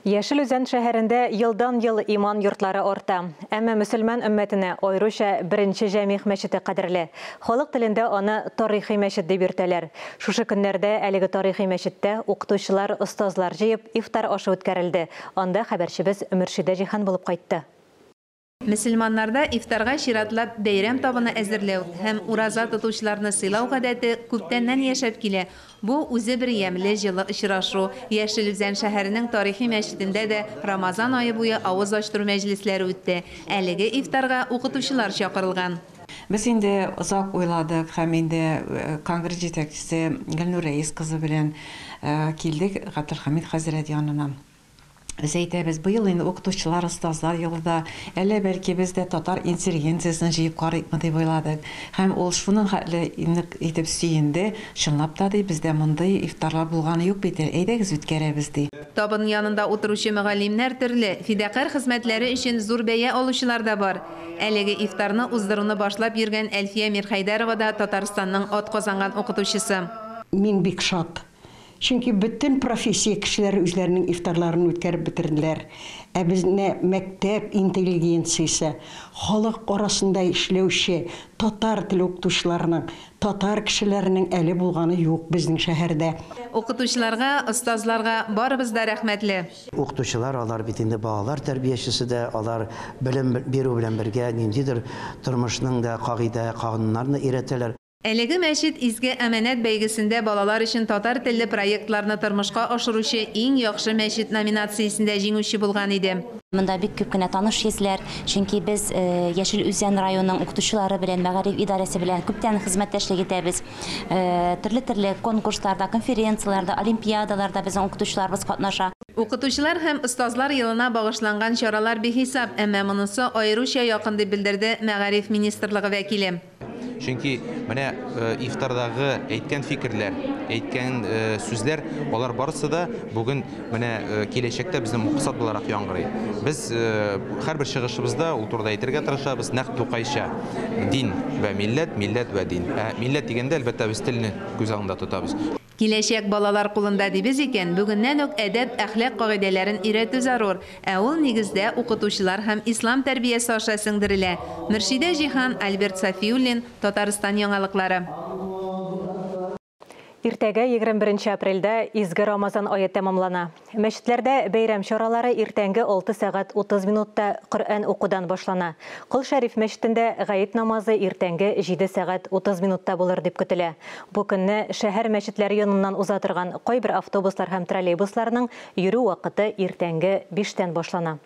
Яшел Үзән шәһәрендә йылдан-йыл иман йортлары орта. Әмма мөселман өммәтенә айрыша беренче җәмигъ мәчете кадерле. Халык телендә аны тарихи мәчет дип йөртәләр. Шушы көннәрдә әлеге тарихи мәчеттә укытучылар, остазлар җыеп ифтар ашы үткәрелде. Анда хәбәрчебез Мөршидә Җиһан булып кайтты. Мөселманнарда ифтарга чиратлап бәйрәм табыны әзерләү һәм ураза тотучыларны сыйлау гадәте күптәннән яшәп килә. Бу үзе бер ямьле җылы очрашу. Яшел Үзән шәһәренең тарихи мәчетендә дә Рамазан ае буе авыз ачтыру мәҗлесләре үтте. Әлеге ифтарга укытучылар чакырылган. Без инде озак уйладык һәм инде конгресс җитәкчесе Гөлнур Рәис кызы белән килдек Габделхамид хәзрәт янына. Biz әйтәбез, быел инде укытучылар, остазлар елда, әле бәлки без дә татар интеллигенциясын җыеп карыйкмы дип уйладык. Һәм ул шуның хәтле итеп сөенде, чынлап та ди, бездә мондый ифтарлар булганы юк бит. Әйдәгез үткәрәбез ди. Табын янында утыручы мөгаллимнәр төрле, фидакар хезмәтләре өчен зур бәя алучылар да бар. Әлеге ифтарны уздыруны башлап йөргән Әлфия Мирхәйдәрова да Татарстанның атказанган укытучысы. Мин бик шат. Çünkü bütün profesiya kişileri üzerinin iftarlarını ütkərib bitirdiler. Bizne məktəb intelligensiyası, halıq arasında işlevşi, tatar dil okutuşlarının, tatar kişilerinin əli bulğanı yok bizim şəhərdə. Okutuşlarga, ustazlarga barыбыз da rəhmətli. Okutuşlar, alar bitinde bağlar tərbiyəçisi de, alar bilim beru bilen birgə, nindidir, turmuşunun da qağida, qanunlarını öyrətirlər. Әлеге мәчет изге әманәт бәйгесендә балалар өчен татар телле проектларны тормышка ашыручы иң яхшы мәчет номинациясендә җиңүче булган иде. Монда бик күп кенә таныш йөзләр, чөнки без Яшел Үзән районының укытучылары белән, мәгариф идарәсе белән күптән хезмәттәшлек итәбез. Төрле конкурсларда, конференцияларда, олимпиадаларда безнең укытучыларыбыз катнаша. Укытучылар һәм остазлар елына багышланган чаралар бихисап, әмма монысы аеруча якын дип белдерде мәгариф министрлыгы вәкиле. Çünkü менә ифтардагы әйткән фикерләр, әйткән сүзләр, алар барысы да бүген менә киләчәктә безнең максат буларак яңгырый. Без һәрбер чыгышыбызда ул турыда әйтергә тырышабыз, нәкъ Тукайча: дин вә милләт, милләт вә дин. Милләт дигәндә әлбәттә без телне күз алдында тотабыз. Киләчәк балалар кулында дибез икән, бүгеннән үк әдәп, әхлак кагыйдәләрен өйрәтү зарур. Ул нигездә укытучылар һәм ислам тәрбиясе аша сеңдерелә. Мөршидә Җиһан, Альберт Сафиуллин, Татарстан яңалыклары. Иртәгә 21 апрельдә изге Рамазан ае тәмамлана. Мәчетләрдә бәйрәм чаралары иртәнге 6 сәгать 30 минутта Коръән укудан башлана. Кол Шәриф мәчетендә гаит намазы иртәнге 7 сәгать 30 минутта булыр дип көтелә. Бу көнне шәһәр мәчетләре яныннан уза торган кайбер автобуслар һәм троллейбусларның йөрү вакыты иртәнге 5-тән башлана.